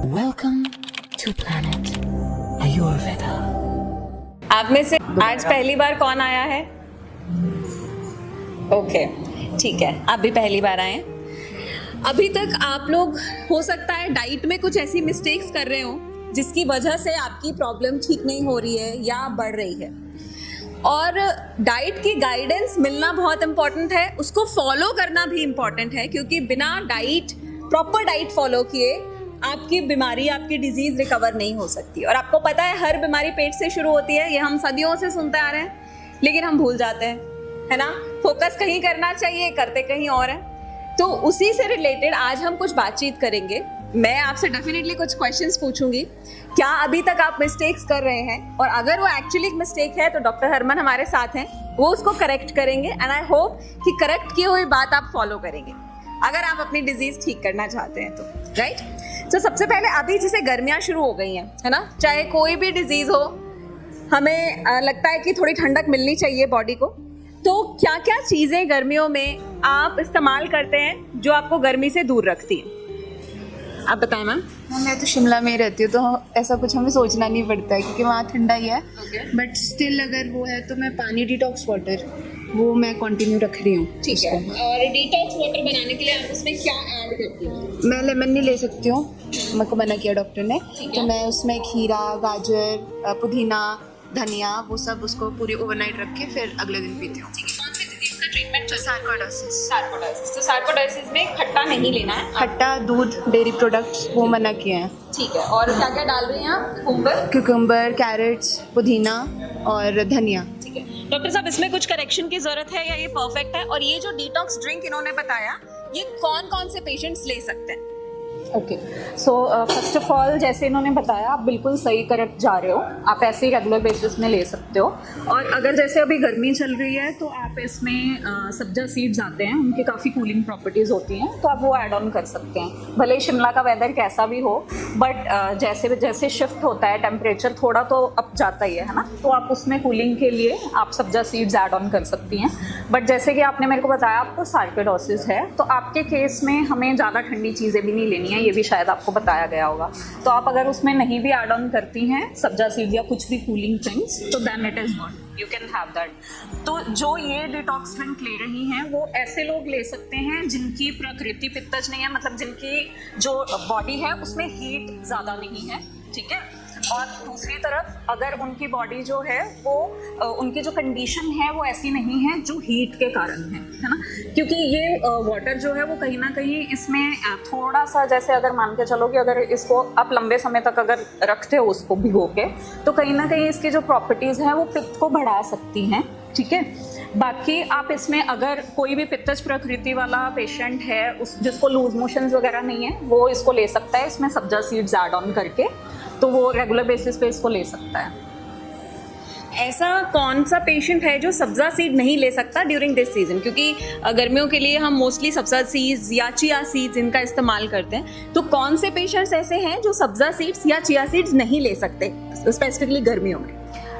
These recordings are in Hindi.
Welcome to planet Ayurveda. आप में से आज पहली बार कौन आया है? ओके, ठीक है, आप भी पहली बार आए हैं। अभी तक आप लोग हो सकता है डाइट में कुछ ऐसी मिस्टेक्स कर रहे हो जिसकी वजह से आपकी प्रॉब्लम ठीक नहीं हो रही है या बढ़ रही है। और डाइट की गाइडेंस मिलना बहुत इंपॉर्टेंट है, उसको फॉलो करना भी इंपॉर्टेंट है, क्योंकि बिना प्रॉपर डाइट फॉलो किए आपकी बीमारी, आपकी डिजीज रिकवर नहीं हो सकती। और आपको पता है हर बीमारी पेट से शुरू होती है, ये हम सदियों से सुनते आ रहे हैं, लेकिन हम भूल जाते हैं, है ना। फोकस कहीं करना चाहिए, करते कहीं और है। तो उसी से रिलेटेड आज हम कुछ बातचीत करेंगे। मैं आपसे डेफिनेटली कुछ क्वेश्चंस पूछूंगी, क्या अभी तक आप मिस्टेक्स कर रहे हैं, और अगर वो एक्चुअली एक मिस्टेक है तो डॉक्टर हरमन हमारे साथ हैं, वो उसको करेक्ट करेंगे। एंड आई होप कि करेक्ट की हुई बात आप फॉलो करेंगे अगर आप अपनी डिजीज ठीक करना चाहते हैं तो, राइट। तो सबसे पहले अभी जैसे गर्मियाँ शुरू हो गई हैं, है ना, चाहे कोई भी डिजीज हो, हमें लगता है कि थोड़ी ठंडक मिलनी चाहिए बॉडी को। तो क्या क्या चीज़ें गर्मियों में आप इस्तेमाल करते हैं जो आपको गर्मी से दूर रखती हैं? आप बताएं मैम। मैं तो शिमला में ही रहती हूँ, तो ऐसा कुछ हमें सोचना नहीं पड़ता है क्योंकि वहाँ ठंडा ही है। बट स्टिल अगर वो है तो मैं पानी डिटॉक्स वाटर वो मैं कंटिन्यू रख रही हूँ। ठीक है, और डिटॉक्स वाटर बनाने के लिए आप उसमें क्या ऐड करती हैं? मैं लेमन नहीं ले सकती हूँ, मेरे को मना किया डॉक्टर ने। तो मैं उसमें खीरा, गाजर, पुदीना, धनिया, वो सब उसको पूरी ओवरनाइट रख के फिर अगले दिन पीती हूँ। कौन सी डिजीज का ट्रीटमेंट? सार्कोइडोसिस। तो सार्कोइडोसिस में खट्टा नहीं लेना है, खट्टा, दूध, डेयरी प्रोडक्ट्स वो मना किए हैं। ठीक है। और क्या क्या डाल रही हैं आप? क्यूकम्बर, कैरेट्स, पुदीना और धनिया। ठीक है डॉक्टर साहब, इसमें कुछ करेक्शन की जरूरत है या ये परफेक्ट है? और ये जो डिटॉक्स ड्रिंक इन्होंने बताया, ये कौन कौन से पेशेंट्स ले सकते हैं? Okay, so first of all जैसे इन्होंने बताया, आप बिल्कुल सही करेक्ट जा रहे हो, आप ऐसे ही रेगुलर बेसिस में ले सकते हो। और अगर जैसे अभी गर्मी चल रही है तो आप इसमें सब्जा सीड्स आते हैं, उनकी काफ़ी कूलिंग प्रॉपर्टीज़ होती हैं, तो आप वो ऐड ऑन कर सकते हैं। भले ही शिमला का वेदर कैसा भी हो, बट जैसे जैसे शिफ्ट होता है टेम्परेचर थोड़ा तो अप जाता ही है ना, तो आप उसमें कूलिंग के लिए आप सब्जा सीड्स ऐड ऑन कर सकती हैं। बट जैसे कि आपने मेरे को बताया आपको सार्कोइडोसिस है, तो आपके केस में हमें ज़्यादा ठंडी चीज़ें भी नहीं लेनी है, ये भी शायद आपको बताया गया होगा। तो आप अगर उसमें नहीं भी ऐड ऑन करती हैं सब्जा सीड या कुछ भी कूलिंग ड्रिंक्स, तो then it is good, you can have that. तो जो ये डिटॉक्स ड्रिंक ले रही हैं वो ऐसे लोग ले सकते हैं जिनकी प्रकृति पित्तज नहीं है, मतलब जिनकी जो बॉडी है उसमें हीट ज़्यादा नहीं है, ठीक है। और दूसरी तरफ अगर उनकी बॉडी जो है वो उनकी जो कंडीशन है वो ऐसी नहीं है जो हीट के कारण है ना, क्योंकि ये वाटर जो है वो कहीं ना कहीं इसमें थोड़ा सा, जैसे अगर मान के चलो कि अगर इसको आप लंबे समय तक अगर रखते हो उसको भिगो के, तो कहीं ना कहीं इसकी जो प्रॉपर्टीज़ हैं वो पित्त को बढ़ा सकती हैं, ठीक है। बाकी आप इसमें अगर कोई भी पित्तज प्रकृति वाला पेशेंट है जिसको लूज मोशंस वगैरह नहीं है, वो इसको ले सकता है इसमें सब्जा सीड्स ऐड ऑन करके, तो वो रेगुलर बेसिस पे इसको ले सकता है। ऐसा कौन सा पेशेंट है जो सब्जा सीड नहीं ले सकता ड्यूरिंग दिस सीजन? क्योंकि गर्मियों के लिए हम मोस्टली सब्जा सीड्स या चिया सीड्स इनका इस्तेमाल करते हैं, तो कौन से पेशेंट्स ऐसे हैं जो सब्जा सीड्स या चिया सीड्स नहीं ले सकते स्पेसिफिकली गर्मियों में?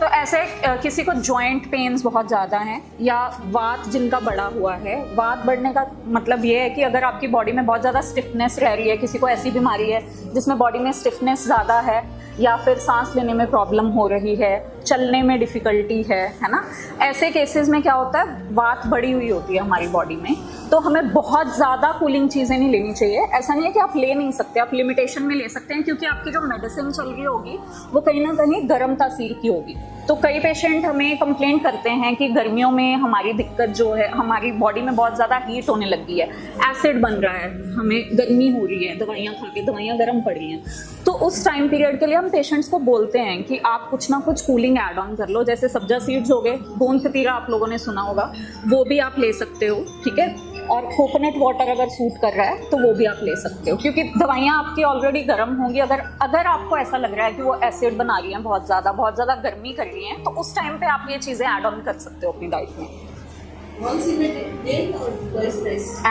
तो ऐसे किसी को जॉइंट पेन्स बहुत ज़्यादा हैं या वात जिनका बढ़ा हुआ है, वात बढ़ने का मतलब ये है कि अगर आपकी बॉडी में बहुत ज़्यादा स्टिफनेस रह रही है, किसी को ऐसी बीमारी है जिसमें बॉडी में स्टिफनेस ज़्यादा है, या फिर सांस लेने में प्रॉब्लम हो रही है, चलने में डिफ़िकल्टी है ना, ऐसे केसेस में क्या होता है, वात बढ़ी हुई होती है हमारी बॉडी में, तो हमें बहुत ज़्यादा कूलिंग चीज़ें नहीं लेनी चाहिए। ऐसा नहीं है कि आप ले नहीं सकते, आप लिमिटेशन में ले सकते हैं, क्योंकि आपकी जो मेडिसिन चल रही होगी वो कहीं ना कहीं गर्म तासीर की होगी। तो कई पेशेंट हमें कंप्लेन करते हैं कि गर्मियों में हमारी दिक्कत जो है, हमारी बॉडी में बहुत ज़्यादा हीट होने लगी है, एसिड बन रहा है, हमें गर्मी हो रही है, दवाइयाँ खा के दवाइयाँ गर्म पड़ रही हैं। तो उस टाइम पीरियड के लिए हम पेशेंट्स को बोलते हैं कि आप कुछ ना कुछ कूलिंग ऐड ऑन कर लो, जैसे सब्जा सीड्स हो गए, गोंद कतीरा आप लोगों ने सुना होगा, वो भी आप ले सकते हो, ठीक है। और कोकोनट वाटर अगर सूट कर रहा है तो वो भी आप ले सकते हो, क्योंकि दवाइयाँ आपकी ऑलरेडी गर्म होंगी। अगर आपको ऐसा लग रहा है कि वो एसिड बना रही हैं, बहुत ज़्यादा गर्मी कर रही हैं, तो उस टाइम पे आप ये चीज़ें ऐड ऑन कर सकते हो अपनी डाइट में,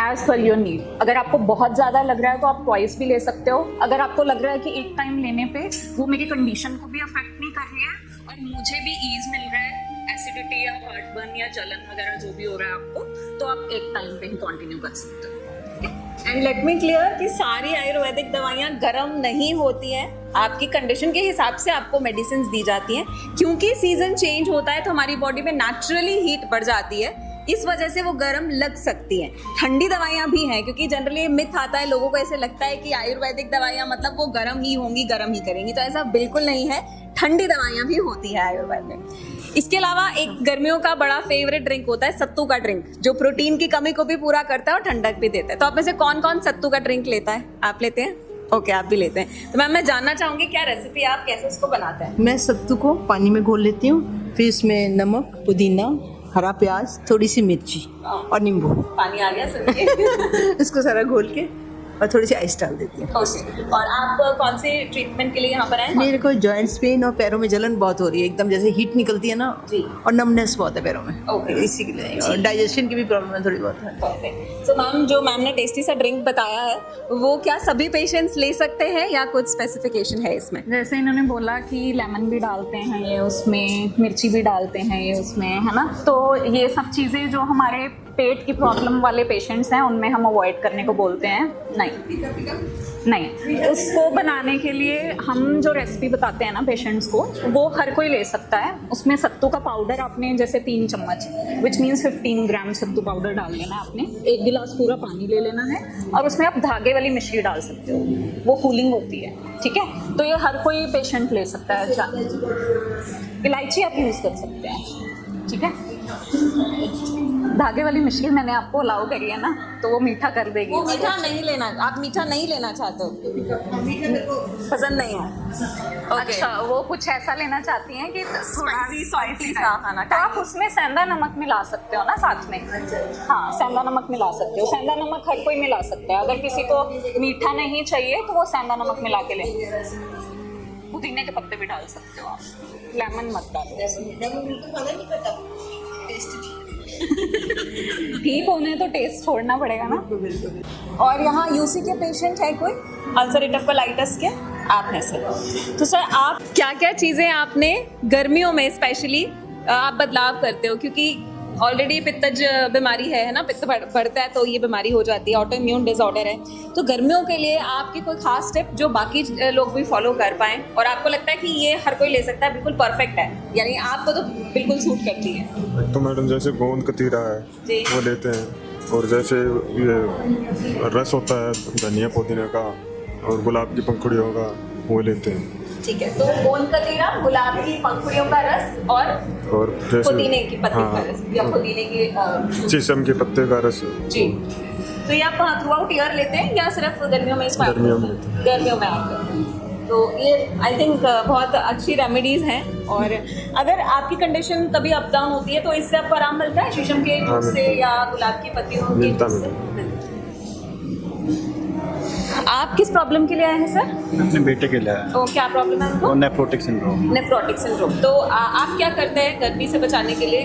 एज पर योर नीड। अगर आपको बहुत ज़्यादा लग रहा है तो आप ट्वाइस भी ले सकते हो। अगर आपको लग रहा है कि एक टाइम लेने पे वो मेरी कंडीशन को भी अफेक्ट नहीं कर रही है और मुझे भी ईज मिल रहा है, एसिडिटी या हार्टबर्न या जलन वगैरह जो भी हो रहा है आपको, तो आप एक टाइम पे ही कंटिन्यू कर सकते हो। एंड लेट मी क्लियर कि सारी आयुर्वेदिक दवाइयाँ गर्म नहीं होती हैं, आपकी कंडीशन के हिसाब से आपको मेडिसिन दी जाती हैं, क्योंकि सीजन चेंज होता है तो हमारी बॉडी में नेचुरली हीट बढ़ जाती है, इस वजह से वो गर्म लग सकती हैं। ठंडी दवाइयाँ भी हैं, क्योंकि जनरली मिथ आता है, लोगों को ऐसे लगता है कि आयुर्वेदिक दवाइयाँ मतलब वो गर्म ही होंगी, गर्म ही करेंगी, तो ऐसा बिल्कुल नहीं है। ठंडी दवाइयाँ भी होती है आयुर्वेद में। इसके अलावा एक गर्मियों का बड़ा फेवरेट ड्रिंक होता है सत्तू का ड्रिंक, जो प्रोटीन की कमी को भी पूरा करता है और ठंडक भी देता है। तो आप में से कौन कौन सत्तू का ड्रिंक लेता है? आप लेते हैं? ओके, आप भी लेते हैं। तो मैम मैं जानना चाहूंगी क्या रेसिपी आप कैसे उसको बनाते हैं? मैं सत्तू को पानी में घोल लेती हूँ, फिर इसमें नमक, पुदीना, हरा प्याज, थोड़ी सी मिर्ची और नींबू, पानी आ गया सुन के। इसको सारा घोल के और थोड़ी सी आइस डाल देती हूँ। ओके, और आप कौन से ट्रीटमेंट के लिए यहाँ पर आए? मेरे को जॉइंट्स पेन और पैरों में जलन बहुत हो रही है, एकदम जैसे हीट निकलती है ना, जी। और नमनेस बहुत है पैरों में। ओके। इसी के लिए, और डाइजेशन की भी प्रॉब्लम है थोड़ी बहुत है। परफेक्ट। तो मैम जो मैम ने टेस्टी सा ड्रिंक बताया है वो क्या सभी पेशेंट्स ले सकते हैं या कुछ स्पेसिफिकेशन है इसमें? जैसे इन्होंने बोला कि लेमन भी डालते हैं ये उसमें, मिर्ची भी डालते हैं ये उसमें, है ना, तो ये सब चीज़ें जो हमारे पेट की प्रॉब्लम वाले पेशेंट्स हैं उनमें हम अवॉइड करने को बोलते हैं। नहीं, उसको बनाने के लिए हम जो रेसिपी बताते हैं ना पेशेंट्स को, वो हर कोई ले सकता है। उसमें सत्तू का पाउडर आपने जैसे 3 चम्मच, which means 15 gram sattu powder डाल लेना है आपने, 1 गिलास पूरा पानी ले लेना है, और उसमें आप धागे वाली मिश्री डाल सकते हो, वो कूलिंग होती है, ठीक है। तो ये हर कोई पेशेंट ले सकता है। इलायची आप यूज़ कर सकते हैं, ठीक है। धागे वाली मिश्री मैंने आपको अलाउ करी है ना, तो वो मीठा कर देगी। वो मीठा नहीं लेना, आप मीठा नहीं लेना चाहते हो? पसंद नहीं है? Okay. अच्छा, वो कुछ ऐसा लेना चाहती हैं कि थोड़ा स्पाइसी सा खाना, तो आप उसमें सेंधा नमक मिला सकते हो ना साथ में। हाँ, सेंधा नमक मिला सकते हो। सेंधा नमक हर कोई मिला सकता है। अगर किसी को मीठा नहीं चाहिए तो वो सेंधा नमक मिला के ले। पुदीने के पत्ते भी डाल सकते हो आप, लेमन मत डालो। ठीक होने तो टेस्ट छोड़ना पड़ेगा ना। और यहाँ यूसी के पेशेंट है कोई अल्सरेटिव कोलाइटिस के? आप हैं सर। तो सर आप क्या क्या चीज़ें आपने गर्मियों में स्पेशली आप बदलाव करते हो, क्योंकि ऑलरेडी पित्तज बीमारी है ना, पित्त बढ़ता है तो ये बीमारी हो जाती है, ऑटो इम्यून डिसऑर्डर है। तो गर्मियों के लिए आपकी कोई खास टिप जो बाकी लोग भी फॉलो कर पाएँ और आपको लगता है कि ये हर कोई ले सकता है, बिल्कुल परफेक्ट है, यानी आपको तो बिल्कुल सूट करती है? तो मैडम जैसे गोंद कतीरा है वो लेते हैं, और जैसे ये रस होता है धनिया पुदीने का और गुलाब की पंखुड़ियों का, वो लेते हैं। ठीक है, तो गोंद कतीरा, गुलाब की पंखुड़ियों का रस और पुदीने की पत्ती का रस या पुदीने की शीशम के पत्ते का रस। जी। तो ये आप थ्रू आउट ईयर लेते हैं या सिर्फ गर्मियों में? गर्मियों में। गर्मियों में आप करते हैं। तो ये आई थिंक बहुत अच्छी रेमेडीज हैं। और अगर आपकी कंडीशन कभी अप डाउन होती है तो इससे आपको आराम मिलता है शीशम के जूस से या गुलाब की पत्तियों के जूस से? आप किस प्रॉब्लम के लिए आए हैं सर? अपने बेटे के लिए आया। तो क्या प्रॉब्लम है उनको? Nephrotic syndrome. Nephrotic syndrome. तो आप क्या करते हैं गर्मी से बचाने के लिए?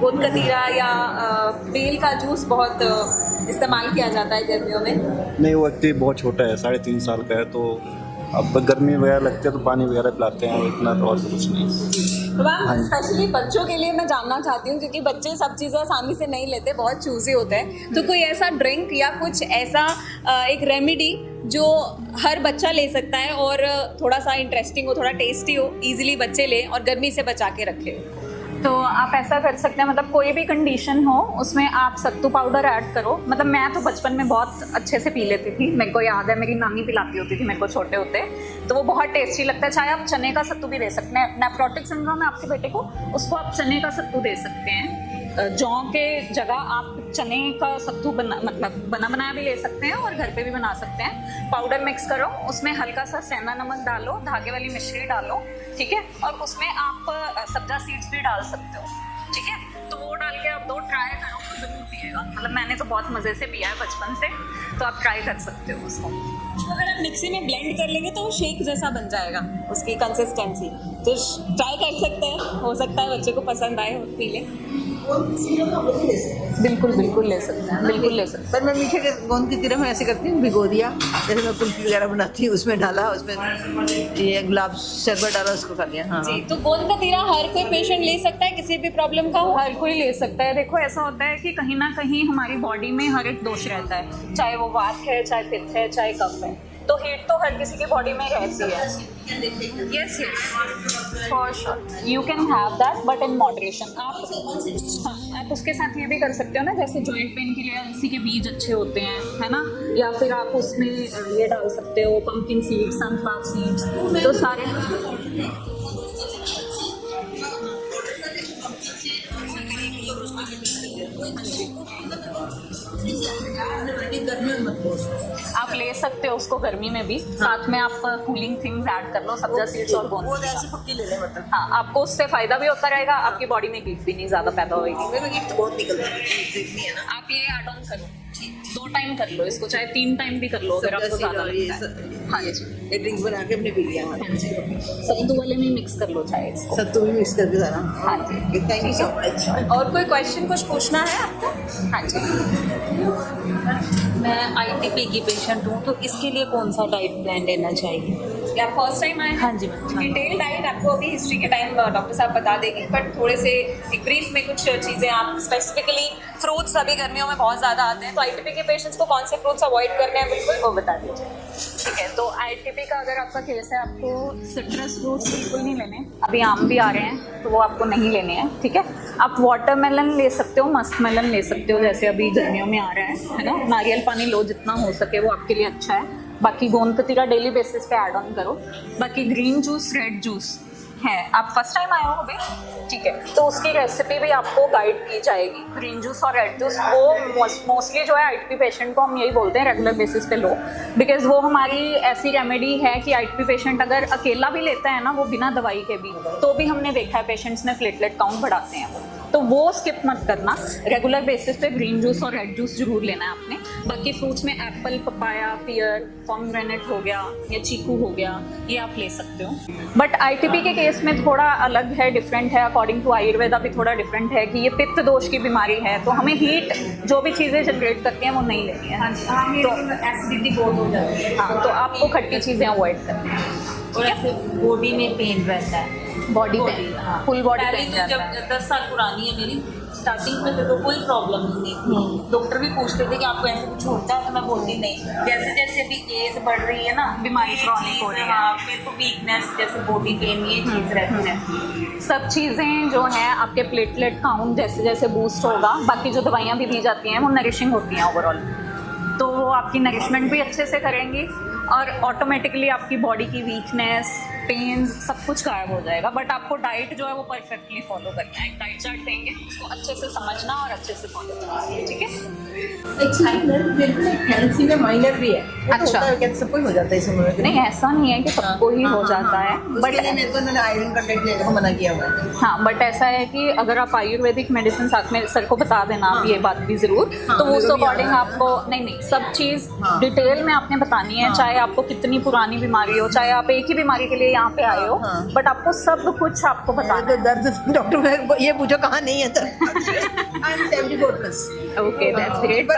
गोंद कतीरा या बेल का जूस बहुत इस्तेमाल किया जाता है गर्मियों में। नहीं, वो एक्चुअली बहुत छोटा है, 3.5 साल का है, तो अब गर्मी वगैरह लगती है तो पानी वगैरह पिलाते हैं, इतना तो और कुछ नहीं। तो मैम स्पेशली बच्चों के लिए मैं जानना चाहती हूँ, क्योंकि बच्चे सब चीज़ें आसानी से नहीं लेते, बहुत चूजी होते हैं, तो कोई ऐसा ड्रिंक या कुछ ऐसा एक रेमेडी जो हर बच्चा ले सकता है और थोड़ा सा इंटरेस्टिंग हो, थोड़ा टेस्टी हो, इजीली बच्चे लें और गर्मी से बचा के रखें? तो आप ऐसा कर सकते हैं, मतलब कोई भी कंडीशन हो उसमें आप सत्तू पाउडर ऐड करो। मतलब मैं तो बचपन में बहुत अच्छे से पी लेती थी, मेरे को याद है मेरी नानी पिलाती होती थी मेरे को छोटे होते, तो वो बहुत टेस्टी लगता है। चाहे आप चने का सत्तू भी दे सकते हैं, नेफ्रोटिक सिंड्रोम है आपके बेटे को, उसको आप चने का सत्तू दे सकते हैं। जौ के जगह आप चने का सत्तू बना बनाया भी ले सकते हैं और घर पे भी बना सकते हैं। पाउडर मिक्स करो, उसमें हल्का सा सेंधा नमक डालो, धागे वाली मिश्री डालो, ठीक है, और उसमें आप सब्जा सीड्स भी डाल सकते हो, ठीक है। तो वो डाल के आप 2 ट्राई करो तो ज़रूर पिएगा। मतलब मैंने तो बहुत मज़े से पिया है बचपन से, तो आप ट्राई कर सकते हो उसको। अगर आप मिक्सी में ब्लेंड कर लेंगे तो वो शेक जैसा बन जाएगा उसकी कंसिस्टेंसी, तो ट्राई कर सकते हैं, हो सकता है बच्चे को पसंद आए और पी लें। बिल्कुल बिल्कुल ले सकते हैं, बिल्कुल ले सकते हैं। पर मैं मीठे के गोंद की तरह मैं ऐसे करती हूँ, भिगो दिया, जैसे मैं कुल्फी वगैरह बनाती हूँ उसमें डाला, उसमें ये गुलाब शरबत डाला, उसको खा लिया। हाँ जी, तो गोंद का तीरा हर कोई पेशेंट ले सकता है, किसी भी प्रॉब्लम का हो? हर कोई ले सकता है। देखो ऐसा होता है कि कहीं ना कहीं हमारी बॉडी में हर एक दोष रहता है, चाहे वो वात है, चाहे पित्त है, चाहे कफ है, तो हीट तो हर किसी की बॉडी में रहती है। Yes yes, for sure you can have that but in moderation. आप उसके साथ ये भी कर सकते हो ना, जैसे जॉइंट पेन के लिए अलसी के बीज अच्छे होते हैं, है ना, या फिर आप उसमें ये डाल सकते हो पंपकिन सीड्स, सनफ्लावर सीड्स, तो सारे आप ले सकते हो उसको गर्मी में भी। साथ में आप कूलिंग थिंग्स ऐड कर लो, सब्जा सीड्स और गोंद। वो ऐसे पक्की ले लें मतलब। हाँ, आपको उससे फायदा भी होता रहेगा, आपकी बॉडी में हीट भी नहीं ज़्यादा पैदा होगी। मेरे हीट तो बहुत निकलता है ना। आप ये ऐड ऑन करो, 2 टाइम कर लो इसको, चाहे 3 टाइम भी कर लो अगर आपको ज़्यादा लगता है। हाँ जी, ये ड्रिंक बना के अपने पी लिया। सत्तू वाले में मिक्स कर लो चाहे इसको। सत्तू भी मिक्स करके सारा। हाँ जी, थैंक यू सो मच। और कोई क्वेश्चन कुछ पूछना है आपको? हाँ जी। मैं आईटीपी की पेशेंट हूँ, तो इसके लिए कौन सा डाइट प्लान लेना चाहिए? या फर्स्ट टाइम आए हैं? हाँ जी मैम। डिटेल डाइट आपको अभी हिस्ट्री के टाइम डॉक्टर साहब बता देंगे, बट थोड़े से एक ब्रीफ में कुछ चीज़ें आप स्पेसिफिकली फ्रूट्स अभी गर्मियों में बहुत ज़्यादा आते हैं, तो आईटीपी के पेशेंट्स को कौन से फ्रूट्स अवॉइड करने हैं बिल्कुल वो बता दीजिए। ठीक है, तो आईटीपी का अगर आपका केस है, आपको सिट्रस फ्रूट्स बिल्कुल नहीं लेने। अभी आम भी आ रहे हैं तो वो आपको नहीं लेने हैं, ठीक है। आप वाटरमेलन ले सकते हो, मस्क मेलन ले सकते हो, जैसे अभी गर्मियों में आ रहा है ना। नारियल पानी लो जितना हो सके, वो आपके लिए अच्छा है। बाकी गोंद कतीरा डेली बेसिस पे ऐड ऑन करो। बाकी ग्रीन जूस, रेड जूस है, आप फर्स्ट टाइम आए हो अभी, ठीक है, तो उसकी रेसिपी भी आपको गाइड की जाएगी। ग्रीन जूस और रेड जूस वो मोस्टली जो है आईटीपी पेशेंट को हम यही बोलते हैं रेगुलर बेसिस पे लो, बिकॉज वो हमारी ऐसी रेमेडी है कि आईटीपी पेशेंट अगर अकेला भी लेता है ना, वो बिना दवाई के भी, तो भी हमने देखा है पेशेंट्स में प्लेटलेट काउंट बढ़ाते हैं वो, तो वो स्किप मत करना। रेगुलर बेसिस पे ग्रीन जूस और रेड जूस जरूर लेना है आपने। बाकी फ्रूट्स में एप्पल, पपाया, पियर, पोमेग्रेनेट हो गया या चीकू हो गया, ये आप ले सकते हो। बट आईटीपी के केस में थोड़ा अलग है, डिफरेंट है। अकॉर्डिंग टू आयुर्वेदा भी थोड़ा डिफरेंट है कि ये पित्त दोष की बीमारी है, तो हमें हीट जो भी चीज़ें जनरेट करती हैं वो नहीं लेनी है। तो एसिडिटी बहुत हो जाती है। हाँ, तो आपको खट्टी चीज़ें अवॉइड करनी है। और ऐसे बॉडी में पेन रहता है, बॉडी पेन, फुल बॉडी पहले पेन तो रहता जब है। 10 साल पुरानी है मेरी, स्टार्टिंग में तो कोई प्रॉब्लम नहीं थी। डॉक्टर भी पूछते थे कि आपको ऐसे कुछ होता है, तो मैं बोलती नहीं। जैसे जैसे अभी एज बढ़ रही है ना, बीमारी ये chronic हो चीज़, रही है। हाँ, मेरे को वीकनेस जैसे बॉडी पेन ये चीज़ रहती है। सब चीज़ें जो हैं आपके प्लेटलेट काउंट जैसे जैसे बूस्ट होगा, बाकी जो दवाइयाँ भी दी जाती हैं वो नरिशिंग होती हैं ओवरऑल, तो वो आपकी नरिशमेंट भी अच्छे से करेंगी और ऑटोमेटिकली आपकी बॉडी की वीकनेस, पेन सब कुछ गायब हो जाएगा। बट आपको डाइट जो है वो परफेक्टली फॉलो करना है। एक डाइट चार्ट देंगे, उसको अच्छे से समझना और अच्छे से फॉलो करना है, ठीक है। कैंसी में माइनर भी है। अच्छा। सबको ही हो जाता है इस उम्र में। नहीं, ऐसा नहीं है कि सबको ही हो जाता है, बट मेरे को उन्होंने आयरन कंटेंट लेने को मना किया हुआ है। हाँ, बट ऐसा है कि अगर आप आयुर्वेदिक मेडिसिन साथ में सर को बता देना आप ये बात भी जरूर, तो वो उस अकॉर्डिंग आपको नहीं सब चीज़ डिटेल में आपने बतानी है। चाहे आपको कितनी पुरानी बीमारी हो, चाहे आप एक ही बीमारी के लिए यहाँ पे आए हो, बट आपको सब कुछ आपको बताना तो दर्द डॉक्टर मैं ये पूछो कहाँ नहीं है दर्द। I am 74+. Okay, that's great. But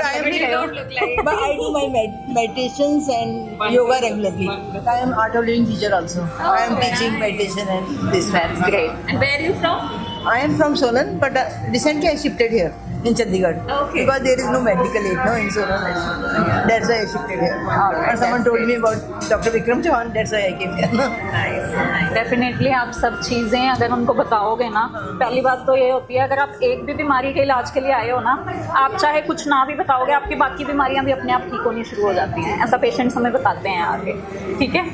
I do my meditations and yoga regularly. I am art of living teacher also. I am teaching meditation and this. That's great. And where are you from? I am from Solan, but recently I shifted here in Chandigarh. Okay. Because there is no medical aid in Solan. That's why I shifted here. Alright, And someone told me about Dr. Vikram Chauhan. That's why I came here. Definitely आप सब चीज़ें अगर उनको बताओगे ना, पहली बात तो ये होती है अगर आप एक भी बीमारी के इलाज के लिए आए हो ना, आप चाहे कुछ ना भी बताओगे, आपकी बाकी बीमारियां भी अपने आप ठीक होनी शुरू हो जाती हैं। ऐसा पेशेंट्स हमें बताते हैं आगे, ठीक है।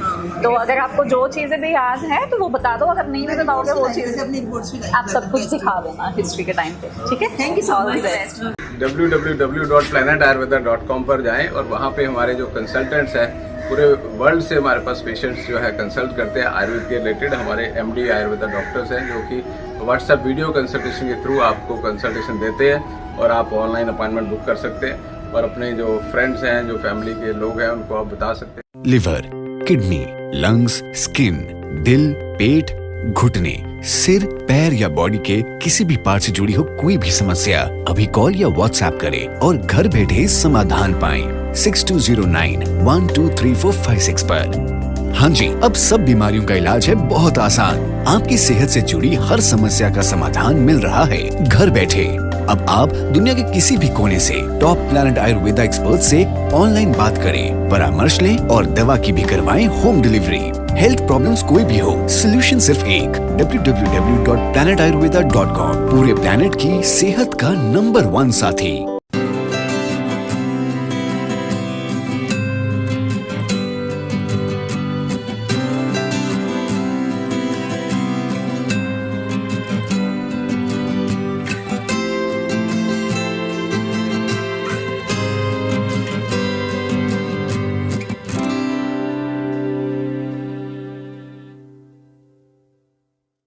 तो अगर आपको जो चीज़ें भी याद है तो वो बता दो, अगर नहीं भी बताओगे वो चीज़ अपनी रिपोर्ट्स भी आप सब कुछ दिखा देना हिस्ट्री के टाइम पे, ठीक है। Thank you so All the much. best. www.planetayurveda.com पर जाएं और वहाँ पे हमारे जो कंसल्टेंट्स हैं पूरे वर्ल्ड से हमारे पास पेशेंट्स जो है कंसल्ट करते हैं आयुर्वेद के रिलेटेड। हमारे एमडी आयुर्वेदा डॉक्टर्स हैं जो कि व्हाट्सएप वीडियो कंसल्टेशन के थ्रू आपको कंसल्टेशन देते हैं और आप ऑनलाइन अपॉइंटमेंट बुक कर सकते हैं और अपने जो फ्रेंड्स हैं, जो फैमिली के लोग हैं, उनको आप बता सकते हैं। लिवर, किडनी, लंग्स, स्किन, दिल, पेट, घुटने, सिर, पैर या बॉडी के किसी भी पार्ट से जुड़ी हो कोई भी समस्या, अभी कॉल या व्हाट्सएप करें और घर बैठे समाधान पाएं 6209123456 पर। हाँ जी, अब सब बीमारियों का इलाज है बहुत आसान। आपकी सेहत से जुड़ी हर समस्या का समाधान मिल रहा है घर बैठे। अब आप दुनिया के किसी भी कोने से टॉप प्लैनेट आयुर्वेदा एक्सपर्ट से ऑनलाइन बात करें, परामर्श लें और दवा की भी करवाएं होम डिलीवरी। हेल्थ प्रॉब्लम्स कोई भी हो, सोल्यूशन सिर्फ एक, www.planetayurveda.com। पूरे प्लैनेट की सेहत का नंबर 1 साथी।